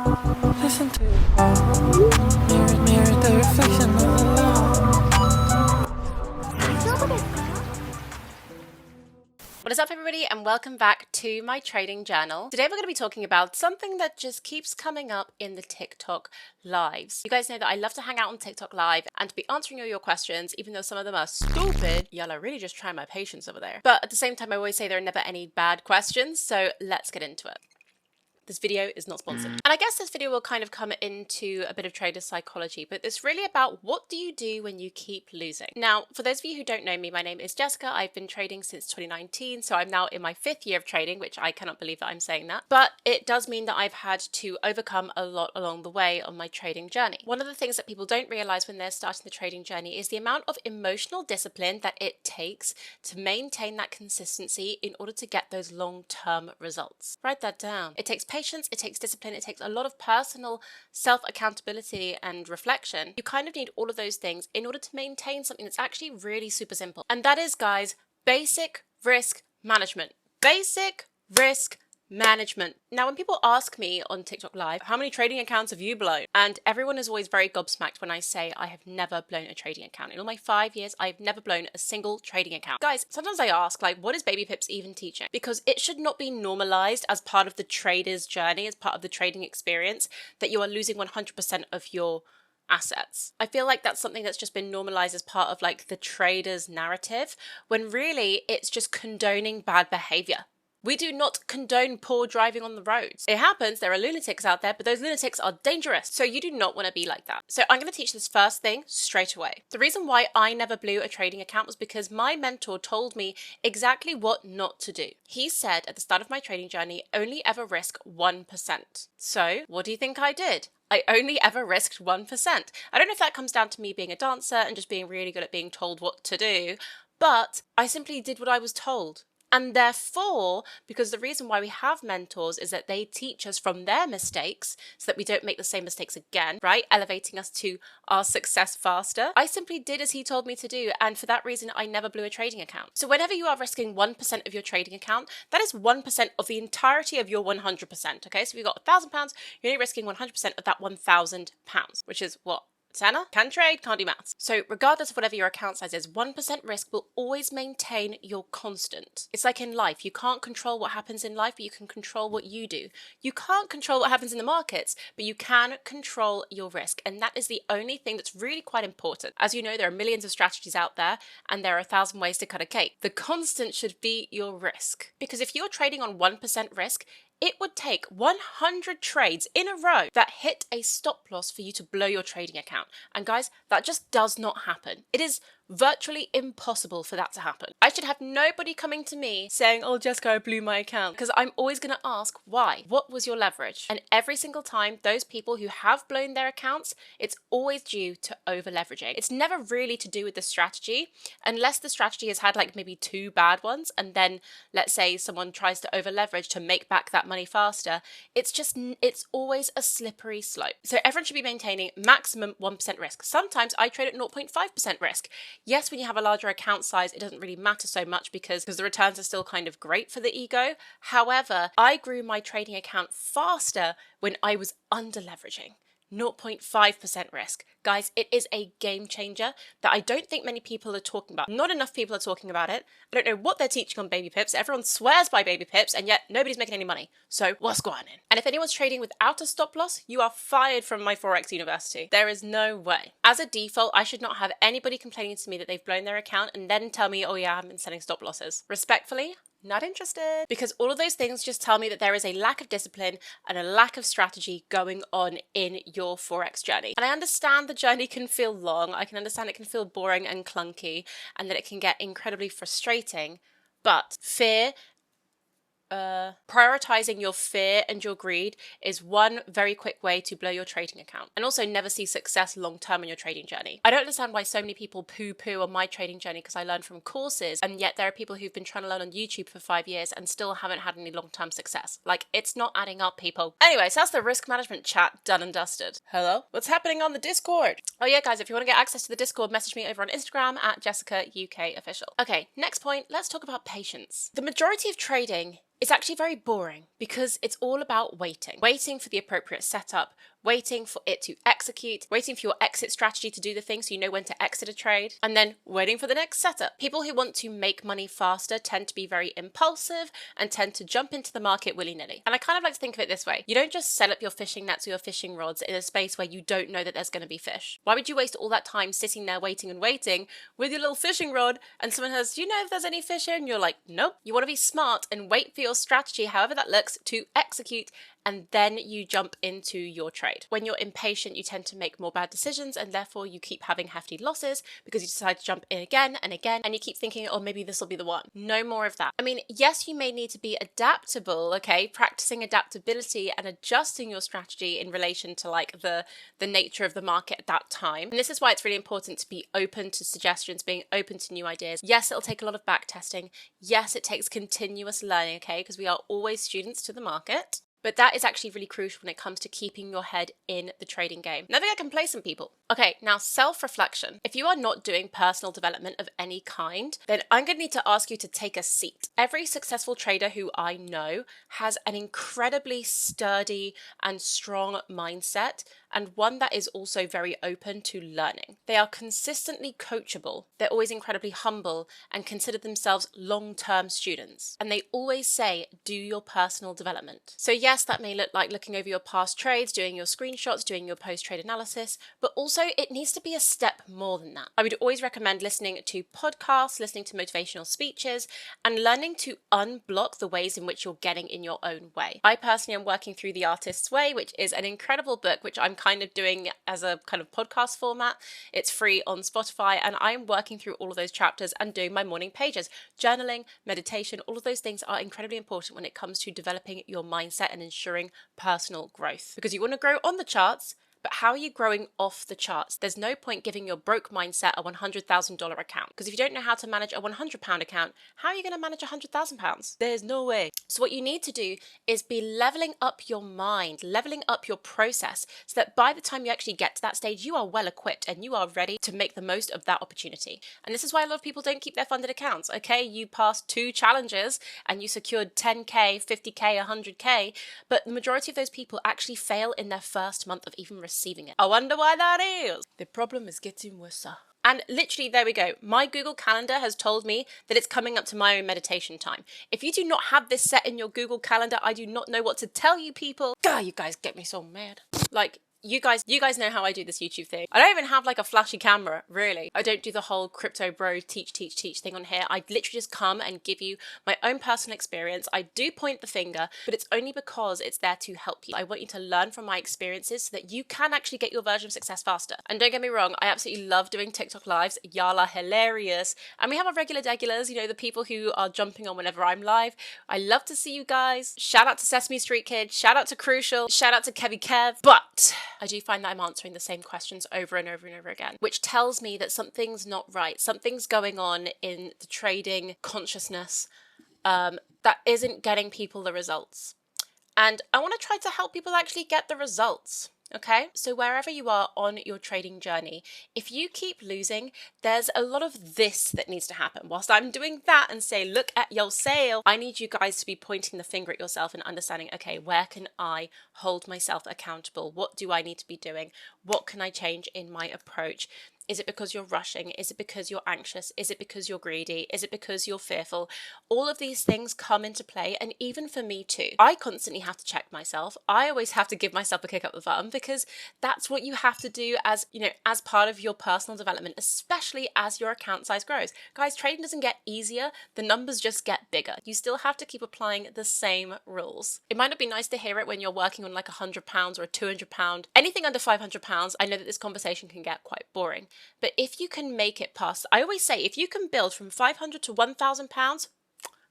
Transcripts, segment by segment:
Listen to mirror, mirror, the reflection of the What is up, everybody, and welcome back to my trading journal. Today we're going to be talking about something that just keeps coming up in the TikTok lives. You guys know that I love to hang out on TikTok live and to be answering all your questions, even though some of them are stupid. Y'all are really just trying my patience over there. But at the same time, I always say there are never any bad questions, so let's get into it. This video is not sponsored. And I guess this video will kind of come into a bit of trader psychology, but it's really about what do you do when you keep losing? Now, for those of you who don't know me, my name is Jessica. I've been trading since 2019, so I'm now in my 5th year of trading, which I cannot believe that I'm saying that. But it does mean that I've had to overcome a lot along the way on my trading journey. One of the things that people don't realize when they're starting the trading journey is the amount of emotional discipline that it takes to maintain that consistency in order to get those long-term results. Write that down. It takes patience, it takes discipline, it takes a lot of personal self-accountability and reflection. You kind of need all of those things in order to maintain something that's actually really super simple. And that is, guys, basic risk management. Basic risk management. Now, when people ask me on TikTok Live, how many trading accounts have you blown? And everyone is always very gobsmacked when I say I have never blown a trading account. In all my 5 years, I've never blown a single trading account. Guys, sometimes I ask, like, what is Baby Pips even teaching? Because it should not be normalized as part of the trader's journey, as part of the trading experience, that you are losing 100% of your assets. I feel like that's something that's just been normalized as part of like the trader's narrative, when really it's just condoning bad behavior. We do not condone poor driving on the roads. It happens, there are lunatics out there, but those lunatics are dangerous. So you do not want to be like that. So I'm going to teach this first thing straight away. The reason why I never blew a trading account was because my mentor told me exactly what not to do. He said at the start of my trading journey, only ever risk 1%. So what do you think I did? I only ever risked 1%. I don't know if that comes down to me being a dancer and just being really good at being told what to do, but I simply did what I was told. And therefore, because the reason why we have mentors is that they teach us from their mistakes so that we don't make the same mistakes again, right? Elevating us to our success faster. I simply did as he told me to do. And for that reason, I never blew a trading account. So whenever you are risking 1% of your trading account, that is 1% of the entirety of your 100%. Okay, so if you've got £1,000, you're only risking 100% of that £1,000, which is what? Tanner? Can trade, can't do maths. So regardless of whatever your account size is, 1% risk will always maintain your constant. It's like in life, you can't control what happens in life, but you can control what you do. You can't control what happens in the markets, but you can control your risk. And that is the only thing that's really quite important. As you know, there are millions of strategies out there, and there are 1,000 ways to cut a cake. The constant should be your risk. Because if you're trading on 1% risk, it would take 100 trades in a row that hit a stop loss for you to blow your trading account. And guys, that just does not happen. It is virtually impossible for that to happen. I should have nobody coming to me saying, oh, Jessica, I blew my account. Because I'm always going to ask, why? What was your leverage? And every single time, those people who have blown their accounts, it's always due to over leveraging. It's never really to do with the strategy, unless the strategy has had like maybe 2 bad ones. And then let's say someone tries to over leverage to make back that money faster. It's always a slippery slope. So everyone should be maintaining maximum 1% risk. Sometimes I trade at 0.5% risk. Yes, when you have a larger account size, it doesn't really matter so much because the returns are still kind of great for the ego. However, I grew my trading account faster when I was under leveraging. 0.5% risk. Guys, it is a game changer that I don't think many people are talking about. Not enough people are talking about it. I don't know what they're teaching on Baby Pips. Everyone swears by Baby Pips and yet nobody's making any money. So what's going on? And if anyone's trading without a stop loss, you are fired from my FOREX university. There is no way. As a default, I should not have anybody complaining to me that they've blown their account and then tell me, oh yeah, I haven't been setting stop losses. Respectfully, not interested. Because all of those things just tell me that there is a lack of discipline and a lack of strategy going on in your Forex journey. And I understand the journey can feel long. I can understand it can feel boring and clunky and that it can get incredibly frustrating. But fear prioritizing your fear and your greed is one very quick way to blow your trading account and also never see success long term in your trading journey. I don't understand why so many people poo-poo on my trading journey because I learned from courses, and yet there are people who've been trying to learn on YouTube for 5 years and still haven't had any long-term success. Like, it's not adding up, people. Anyway, so that's the risk management chat done and dusted. Hello? What's happening on the Discord? Oh yeah, guys, if you want to get access to the Discord, message me over on Instagram at JessicaUKOfficial. Okay, next point, let's talk about patience. The majority of trading it's actually very boring because it's all about waiting for the appropriate setup, waiting for it to execute, waiting for your exit strategy to do the thing so you know when to exit a trade, and then waiting for the next setup. People who want to make money faster tend to be very impulsive and tend to jump into the market willy-nilly. And I kind of like to think of it this way. You don't just set up your fishing nets or your fishing rods in a space where you don't know that there's going to be fish. Why would you waste all that time sitting there waiting and waiting with your little fishing rod and someone says, do you know if there's any fish here? And you're like, nope. You want to be smart and wait for your strategy, however that looks, to execute, and then you jump into your trade. When you're impatient, you tend to make more bad decisions, and therefore you keep having hefty losses because you decide to jump in again and again, and you keep thinking, oh, maybe this will be the one. No more of that. I mean, yes, you may need to be adaptable, okay? Practicing adaptability and adjusting your strategy in relation to like the nature of the market at that time. And this is why it's really important to be open to suggestions, being open to new ideas. Yes, it'll take a lot of back testing. Yes, it takes continuous learning, okay? Because we are always students to the market. But that is actually really crucial when it comes to keeping your head in the trading game. Never get complacent, people. Okay, now self-reflection. If you are not doing personal development of any kind, then I'm going to need to ask you to take a seat. Every successful trader who I know has an incredibly sturdy and strong mindset, and one that is also very open to learning. They are consistently coachable. They're always incredibly humble and consider themselves long-term students. And they always say, do your personal development. So yes, that may look like looking over your past trades, doing your screenshots, doing your post-trade analysis, but also it needs to be a step more than that. I would always recommend listening to podcasts, listening to motivational speeches, and learning to unblock the ways in which you're getting in your own way. I personally am working through The Artist's Way, which is an incredible book, which I'm kind of doing as a kind of podcast format. It's free on Spotify, and I'm working through all of those chapters and doing my morning pages. Journaling, meditation, all of those things are incredibly important when it comes to developing your mindset and ensuring personal growth. Because you want to grow on the charts, but how are you growing off the charts? There's no point giving your broke mindset a $100,000 account. Because if you don't know how to manage a £100 account, how are you going to manage £100,000? There's no way. So what you need to do is be leveling up your mind, leveling up your process, so that by the time you actually get to that stage, you are well equipped and you are ready to make the most of that opportunity. And this is why a lot of people don't keep their funded accounts. Okay, you passed 2 challenges and you secured 10K, 50K, 100K, but the majority of those people actually fail in their first month of even receiving it. I wonder why that is. The problem is getting worse. And literally, there we go. My Google Calendar has told me that it's coming up to my own meditation time. If you do not have this set in your Google Calendar, I do not know what to tell you people. God, you guys get me so mad. Like, you guys know how I do this YouTube thing. I don't even have like a flashy camera, really. I don't do the whole crypto bro teach thing on here. I literally just come and give you my own personal experience. I do point the finger, but it's only because it's there to help you. I want you to learn from my experiences so that you can actually get your version of success faster. And don't get me wrong, I absolutely love doing TikTok lives. Y'all are hilarious. And we have our regulars, you know, the people who are jumping on whenever I'm live. I love to see you guys. Shout out to Sesame Street Kid. Shout out to Crucial. Shout out to Kevy Kev. But I do find that I'm answering the same questions over and over and over again, which tells me that something's not right. Something's going on in the trading consciousness that isn't getting people the results. And I want to try to help people actually get the results. Okay, so wherever you are on your trading journey, if you keep losing, there's a lot of this that needs to happen. Whilst I'm doing that and say, look at your sale, I need you guys to be pointing the finger at yourself and understanding, okay, where can I hold myself accountable? What do I need to be doing? What can I change in my approach? Is it because you're rushing? Is it because you're anxious? Is it because you're greedy? Is it because you're fearful? All of these things come into play, and even for me too. I constantly have to check myself. I always have to give myself a kick up the bum because that's what you have to do as, you know, as part of your personal development, especially as your account size grows. Guys, trading doesn't get easier. The numbers just get bigger. You still have to keep applying the same rules. It might not be nice to hear it when you're working on like £100 or a £200. Anything under £500, I know that this conversation can get quite boring. But if you can make it past, I always say, if you can build from £500 to £1,000,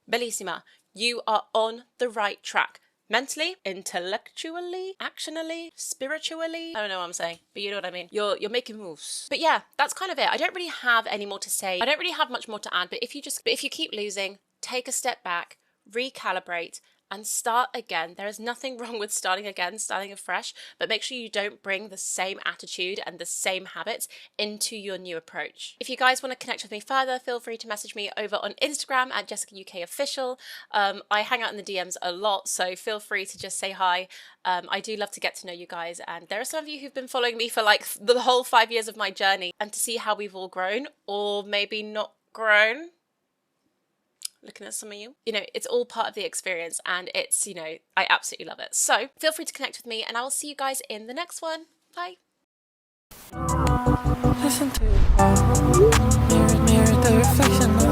bellissima, you are on the right track. Mentally, intellectually, actionally, spiritually. I don't know what I'm saying, but you know what I mean. You're making moves. But yeah, that's kind of it. I don't really have any more to say. I don't really have much more to add, but if you keep losing, take a step back, recalibrate, and start again. There is nothing wrong with starting again, starting afresh, but make sure you don't bring the same attitude and the same habits into your new approach. If you guys want to connect with me further, feel free to message me over on Instagram at JessicaUKOfficial. I hang out in the DMs a lot, so feel free to just say hi. I do love to get to know you guys, and there are some of you who've been following me for like the whole 5 years of my journey, and to see how we've all grown, or maybe not grown. Looking at some of you, it's all part of the experience, and it's, I absolutely love it. So feel free to connect with me, and I will see you guys in the next one. Bye. Listen to mirror, mirror the reflection of